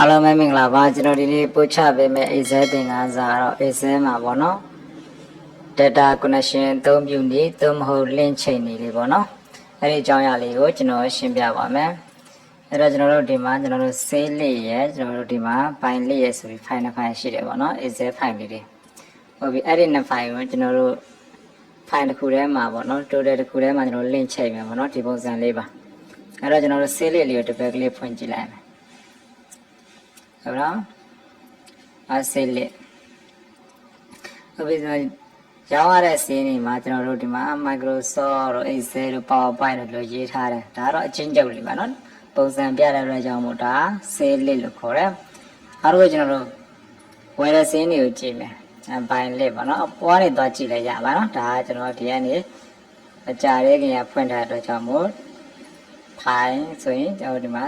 အားလုံးပဲမင်္ဂလာပါကျွန်တော်ဒီနေ့ပို့ချပေးမယ့် Excel သင်ခန်းစာတော့ Excel မှာပေါ့နော် data connection အသုံးပြုနည်းသို့မဟုတ် link ချိန်နည်းလေးပေါ့နော်အဲ့ဒီအကြောင်းအရာလေးကိုကျွန်တော်ရှင်းပြပါမယ်အဲ့တော့ကျွန်တော်တို့ဒီမှာကျွန်တော်တို့ save လေးရယ်ကျွန်တော်တို့ဒီမှာ file လေးရယ်ဆိုပြီး file နှစ် file ရှိတယ်ပေါ့နော် Excel file လေးတွေဟုတ်ပြီအဲ့ဒီနှစ် file ကိုကျွန်တော်တို့ file တစ်ခုထဲမှာပေါ့နော် total တစ်ခုထဲမှာကျွန်တော် link ချိန်မယ်ပေါ့နော်ဒီပုံစံလေးပါအဲ့တော့ကျွန်တော်တို့ save လေးကိုတစ်ပတ်ကလေးဖွင့်ကြည့်လိုက်မယ်ဟုတ်လားဆေးလက်ဟုတ်ပြီဆိုရောင်းရတဲ့ဆေးနေမှာကျွန်တော်တို့ဒီမှာ Microsoft တို့ Excel တို့ PowerPoint တို့လို့ရေးထားတယ်ဒါကတော့အချင်းချုပ်လေးပါနော်ပုံစံပြတဲ့အတွက်ကြောင့်မို့ဒါဆေးလက်လို့ခေါ်တယ်အားလုံးကျွန်တော်တို့ဝယ်တဲ့ဆေးနေကိုကြည့်မယ်ဘိုင်လက်ပါနော်အပွားနေသွားကြည့်လိုက်ရပါနော်ဒါကကျွန်တော်ဒီကနေအကြာလေးခင်ရဖွင့်ထားတဲ့အတွက်ကြောင့်မို့ဖိုင်ဆိုရင်ကျွန်တော်ဒီမှာ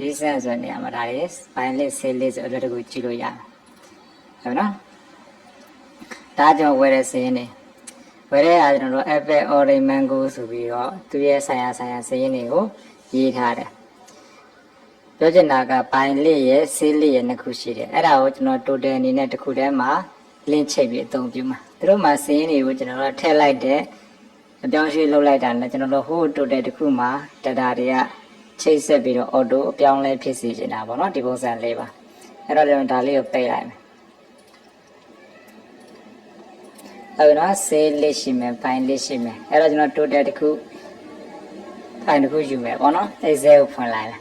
ရေးစမ်းဆိုနေရမှာဒါလေးဘိုင်လေးဆေးလေးဆိုတော့တကူကြည့်လို့ရတယ်ဟုတ်နော်ဒါကြောင့်ဝယ်တဲ့စင်းနေဝယ်တဲ့အားကျွန်တော်တို့ Apple Orange Mango ဆိုပြီးတော့သူရဲ့ဆိုင်ရာစင်းတွေကိုရေးထားတယ်ပြောချင်တာကဘိုင်လေးရဲ့ဆေးလေးရဲ့နှစ်ခုရှိတယ်အဲ့ဒါကိုကျွန်တော် total အနေနဲ့တစ်ခုတည်းမှာ link ချိန်ပြီးအသုံးပြုမှာသူတို့မှာစင်းတွေကိုကျွန်တော်တို့ထည့်လိုက်တဲ့အပြောင်းအရွှေ့လုပ်လိုက်တာနဲ့ကျွန်တော်တို့ဟို total တစ်ခုမှာ data တွေကချိတ်ဆက်ပြီးတော့ auto အပြောင်းလဲဖြစ်စေချင်တာပေါ့နော်ဒီပုံစံလေးပါအဲ့တော့ကျွန်တော်ဒါလေးကိုပိတ်လိုက်မယ်အဲ့တော့ save လေးရှိမယ် file လေးရှိမယ်အဲ့တော့ကျွန်တော် total တစ်ခု file တစ်ခုယူမယ်ပေါ့နော် Excel ကိုဖွင့်လိုက်မယ်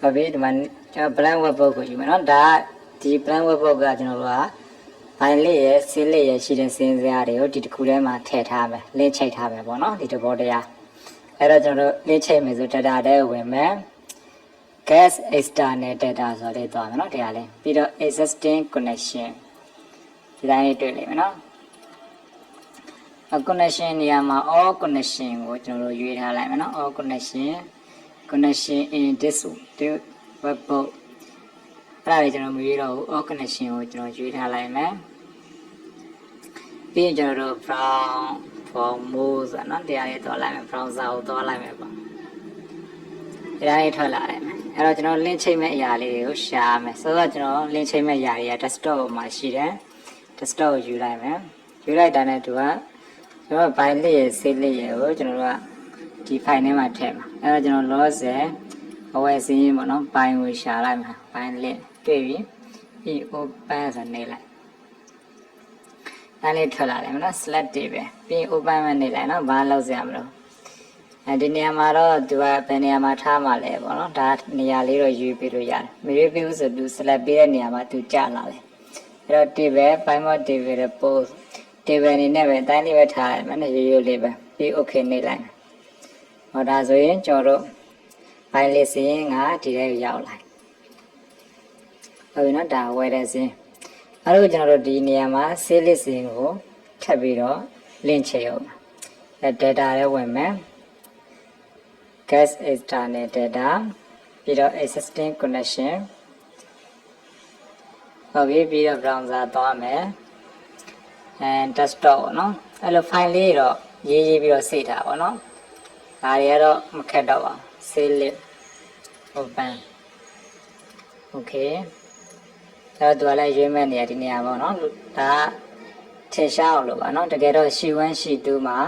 ဟုတ်ပြီဒီမှာကျွန်တော် blank webbook ကိုယူမယ်နော်ဒါဒီ blank webbook ကကျွန်တော်တို့ကဘိုင်လေးရဲ့ဆေးလေးရဲ့ရှိတဲ့စင်းစရာတွေကိုဒီတစ်ခုထဲမှာထည့်ထားမယ်လင်းချိတ်ထားမယ်ပေါ့နော်ဒီသဘောတရားအဲ့တော့ကျွန်တော်တို့လင်းချိတ်မယ်ဆို data ထဲဝင်မယ် gas external data ဆိုတဲ့သွားမယ်နော်တရားလေးပြီးတော့ existing connection ဒီတိုင်းလေးတွေ့လိမ့်မယ်နော် connection နေရာမှာ all connection ကိုကျွန်တော်တို့ရွေးထားလိုက်မယ်နော် all connection in this webbook အဲ့ဒါလေးကျွန်တော်မရွေးတော့ဘူး all connection ကိုကျွန်တော်ရွေးထားလိုက်မယ်ပြီးရင်ကျွန်တော်တို့ brown for more ဆိုတော့တရားလေးသွားလိုက်မယ် browser ကိုသွားလိုက်မယ်ပေါ့တရားလေးထွက်လာတယ်အဲ့တော့ကျွန်တော် link ချိန်မဲ့အရာလေးတွေကိုရှာမယ်ဆိုတော့ကျွန်တော် link ချိန်မဲ့အရာတွေက desktop ပေါ်မှာရှိတယ် desktop ကိုယူလိုက်မယ်ယူလိုက်တာနဲ့သူကကျွန်တော် file လေးရဲ့ save လေးရဲ့ကိုကျွန်တော်တို့ကဒီ file ထဲမှာထည့်မှာအဲ့တော့ကျွန်တော် lossel အဝယ်စင်းပေါ့နော် file ကိုရှာလိုက်မှာ file လေးတွေ့ပြီပြီး open ဆိုနေလိုက်အဲ့လေးထွက်လာတယ်မနော် select တွေပဲပြီး open မနေလိုက်နော်ဘာလောက်စရာမလိုဒီနေရာမှာတော့သူကဘယ်နေရာမှာထားမှာလဲပေါ့နော်ဒါနေရာလေးတော့ယူပြီးလို့ရတယ်မရွေးပြီးဆိုသူ select ပေးတဲ့နေရာမှာသူကြာလာတယ်အဲ့တော့ table file mode table post table အနေနဲ့ပဲအတိုင်းလေးပဲထားရမယ်နော်ရိုးရိုးလေးပဲပြီး okay နေလိုက်ဟောဒါဆိုရင်ကျွန်တော်တို့ file လေးစင်းကဒီထဲရောက်လာဟုတ်ပြီနော်ဒါဝယ်တဲ့စင်းအဲ့တော့ကျွန်တော်တို့ဒီနေရာမှာ save လေးစင်းကိုထပ်ပြီးတော့ link ချိန်အောင်အဲ data ထဲဝင်မယ် gas external data ပြီးတော့ existing connection ဟုတ်ပြီပြီးတော့ browser သွားမယ်အဲ desktop ပေါ့နော်အဲ့လို file လေးတော့ရေးပြီးတော့ save ထားပါတော့ဒါတွေကတော့မခက်တော့ပါ save လေး open okay အဲ့တော့သူကလည်းရွေးမဲ့နေရာဒီနေရာပေါ့နော်ဒါထင်ရှားအောင်လို့ပါနော်တကယ်တော့ sheet 1 sheet 2မှာ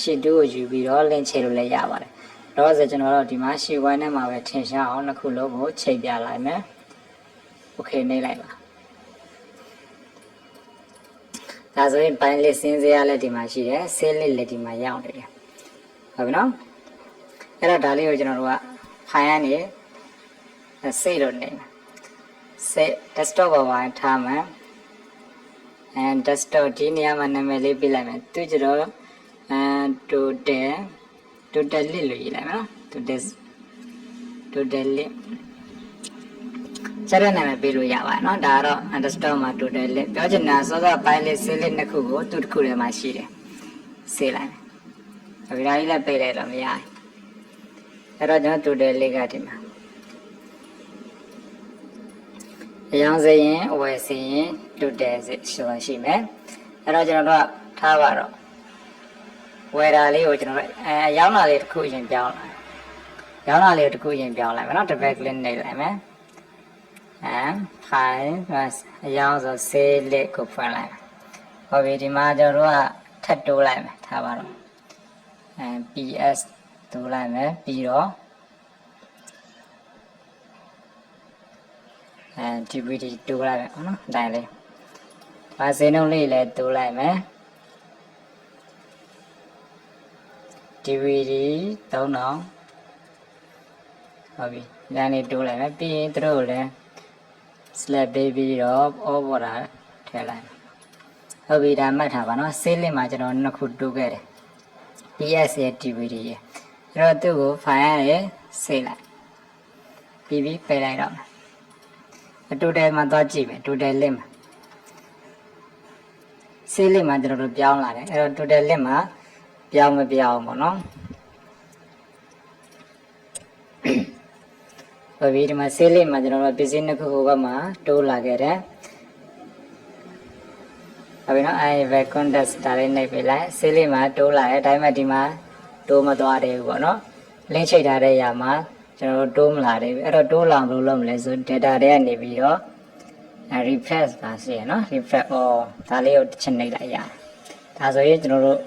sheet 2ကိုယူပြီးတော့ link ချိန်လို့လည်းရပါတယ်တော့ဆိုကျွန်တော်တို့ဒီမှာ sheet 1နဲ့မှာပဲထင်ရှားအောင်နှစ်ခုလုံးကိုချိန်ပြလိုက်မယ် okay နေလိုက်ပါဒါဆိုရင် bind လေးစင်းစရာလည်းဒီမှာရှိတယ် save လေးလည်းဒီမှာရောက်နေတယ်ဟုတ်ပြီနော်အဲ့တော့ဒါလေးကိုကျွန်တော်တို့က file ကနေ save လုပ်နေမယ်save desktop ပေါ်မှာထားမယ် and desktop ဒီနေရာမှာနာမည်လေးပေးလိုက်မယ်သူကျတော့total list လို့ရေးလိုက်မယ်နော် total list ချက်ရနာမည်ပေးလို့ရပါတယ်နော်ဒါကတော့ desktop မှာ total list ပြောချင်တာစောစော file လေး save လေးနှစ်ခုကိုသူတစ်ခုထဲမှာရှိတယ် save လိုက်မယ်အခုဒါလေးလည်းပေးလိုက်တော့မရဘူးအဲ့တော့ကျွန်တော် total list ကဒီမှာအယောင်စရင်အဝယ်စရင် total ရှိမယ်အဲ့တော့ကျွန်တော်တို့ထားပါတော့ဝယ်တာလေးကိုကျွန်တော်တို့ရောင်းတာလေးတစ်ခုအရင်ပြောင်းလာ ပြောင်းလာလေးတစ်ခုရင်ပြောင်းလိုက်မယ်နော်တစ်ပတ်ကလေးနှိပ်လိုက်မယ်ဖိုင်အရောင်းဆိုဆေးလက်ကိုဖွင့်လိုက်မယ်ဟုတ်ပြီဒီမှာကျွန်တော်တို့ကထပ်တိုးလိုက်မယ်ထားပါတော့PS တိုးလိုက်မယ်ပြီးတော့ DVD တိုးလိုက်မယ်နော်အတိုင်းလေးဒါဈေးနှုန်းလေးလည်းတိုးလိုက်မယ် DVD 3000ဟုတ်ပြီညနေတိုးလိုက်မယ်ပြီးရင်တို့လည်း slab ပေးပြီးတော့ order ထည့်လိုက်ဟုတ်ပြီဒါမှတ်ထားပါနော်ဆေးလင့်မှာကျွန်တော်နှစ်ခုတိုးခဲ့တယ် PS ရဲ့ DVD ရဲ့အဲ့တော့သူ့ကို file ရဲ့ဆေးလိုက်ပြီးပြီးပယ်လိုက်တော့total မှာသွားကြည့်မယ် total လင့်မှာဆေးလင့်မှာကျွန်တော်တို့ပြောင်းလာတယ်အဲ့တော့ total လင့်မှာပြောင်းမပြောင်းပေါ့နော်ဟုတ်ပြီဒီမှာဆေးလင့်မှာကျွန်တော်တို့ပစ္စည်းနှစ်ခုဟိုဘက်မှာတိုးလာခဲ့တယ်ဟုတ်ပြီနော်အဲcontext ဒါလေးနှိပ်ပေးလိုက်ဆေးလင့်မှာတိုးလာတယ်ဒါပေမဲ့ဒီမှာတိုးမသွားသေးဘူးပေါ့နော်လင်းချိတ်ထားတဲ့နေရာမှာကျွန်တော်တို့တိုးမလာသေးဘူးအဲ့တော့တိုးလာဘယ်လိုလုပ်မလဲဆို data တွေကနေပြီးတော့ refresh ပါစီရနော် refresh ဒါလေးကိုတစ်ချက်နှိပ်လိုက်ရတယ်ဒါဆိုရင်ကျွန်တော်တို့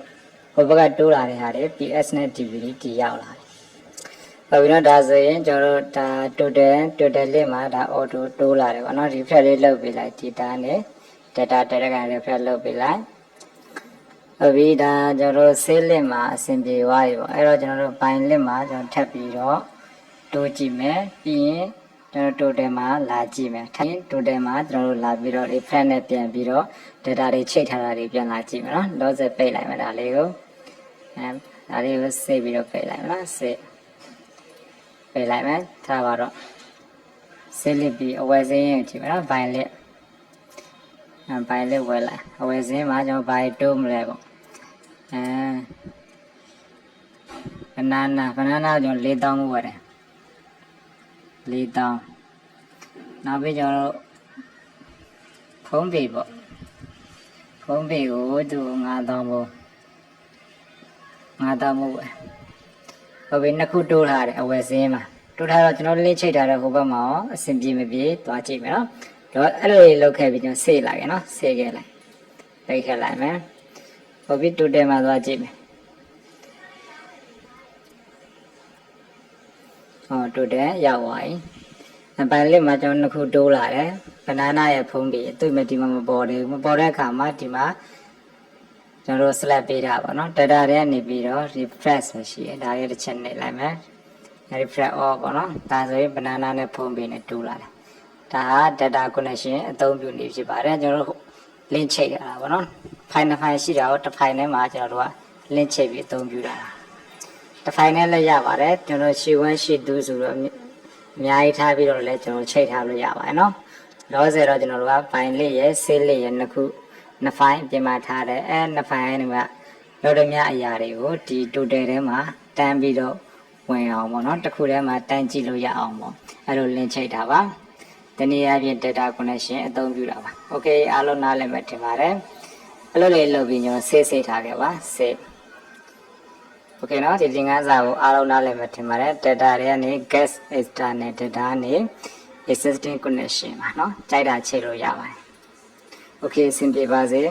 ဟိုဘက်ကတိုးလာတဲ့ဟာတွေ PS နဲ့ DVD တီရောက်လာတယ်ဟုတ်ပြီနော်ဒါဆိုရင်ကျွန်တော်တို့ဒါ total လေးမှာဒါ auto တိုးလာတယ်ပေါ့နော် refresh လေးလုပ်ပေးလိုက် data နဲ့ data တက်ကနေ refresh လုပ်ပေးလိုက်ဟုတ်ပြီဒါကျွန်တော်တို့ save လင့်မှာအဆင်ပြေသွားပြီပေါ့အဲ့တော့ကျွန်တော်တို့ bind လင့်မှာကျွန်တော်ထပ်ပြီးတော့တိုးကြည့်မယ်ပြီးရင်ကျွန်တော် total မှာလာကြည့်မယ်ထိုင် total မှာကျွန်တော်တို့လာပြီးတော့ refresh နဲ့ပြန်ပြီးတော့ data တွေချိန်ထားတာတွေပြန်လာကြည့်မယ်နော်လောဆယ်ပိတ်လိုက်မယ်ဒါလေးကိုဒါလေးကို save ပြီးတော့ပိတ်လိုက်မယ်နော် save ပိတ်လိုက်မယ်ထားပါတော့ save လစ်ပြီးအဝယ်စင်းရင်ကြည့်မယ်နော် bind လစ်bind လစ်ဝယ်လိုက်အဝယ်စင်းမှာကျွန်တော် bind တိုးမလဲပေါ့banana ကျွန်တော်4000မှုဝယ်တယ်4000နောက်ပြီးကျွန်တော်တို့ဖုန်းပေပေါ့ဖုန်းပေကိုသူ9000မို့5000မို့ပဲဟုတ်ပြီနှစ်ခုတိုးထားတယ်အဝယ်စင်းမှာတိုးထားတော့ကျွန်တော်လေးချိတ်ထားတဲ့ဟိုဘက်မှာရောအဆင်ပြေမပြေသွားကြည့်မယ်နော်တော့အဲ့လိုလေးလောက်ခဲ့ပြီးကျွန်တော်ဆေးလိုက်ရနော်ဆေးခဲ့လိုက်ပိတ်ခဲ့လိုက်မယ်ဟုတ်ပြီ total မှာသွားကြည့်မယ်total ရောက်သွားပြီ။ပိုင်လစ်မှာကျွန်တော်နှစ်ခုတိုးလာတယ်။ banana ရဲ့ဖုန်းပြီးသူ့မဒီမှာမပေါ်သေးဘူး။မပေါ်တဲ့အခါမှာဒီမှာကျွန်တော်တို့ select ပေးတာပေါ့နော်။ data တွေကနေပြီးတော့ refresh ရှိတယ်။ဒါလေးတစ်ချက်နှိပ်လိုက်မယ်။ refresh off ပေါ့နော်။ဒါဆိုရင် banana နဲ့ဖုန်းပြီးနဲ့တိုးလာတယ်။ဒါဟာ data connection အသုံးပြုနေဖြစ်ပါတယ်။ကျွန်တော်တို့ link ချိတ်ရတာပေါ့နော်။ file နှစ် file ရှိတာကိုတစ် file ထဲမှာကျွန်တော်တို့က link ချိတ်ပြီးအသုံးပြုတာ။တစ် file နဲ့လည်းရပါတယ်။ကျွန်တော်ရှေ့1ရှေ့2ဆိုတော့အများကြီးထားပြီးတော့လည်းကျွန်တော်ချိတ်ထားလို့ရပါတယ်နော်လောဆယ်တော့ကျွန်တော်တို့ကဘိုင်လေးရဲ့ဆေးလေးရဲ့နှစ်ခုနှစ်ဖိုင်ပြင်မာထားတယ်နှစ်ဖိုင်ကလောဒမြအရာတွေကိုဒီ total ထဲမှာတန်းပြီးတော့ဝင်အောင်ပေါ့နော်တစ်ခုထဲမှာတန်းကြည့်လို့ရအောင်ပေါ့အဲ့လိုလင်းချိတ်တာပါတနည်းအားဖြင့် data connection အသုံးပြုတာပါ okay အားလုံးနားလည်မှထင်ပါတယ်အဲ့လိုလေးလုပ်ပြီးကျွန်တော်ဆေးထားခဲ့ပါဆေးOkay နော်ဒီသင်ခန်းစာကိုအားလုံးနားလည်မှထင်ပါတယ် data တွေကနေ guest external data နဲ့ existing connection ပါနော်ကြိုက်တာချိန်လို့ရပါတယ် Okay အဆင်ပြေပါစေ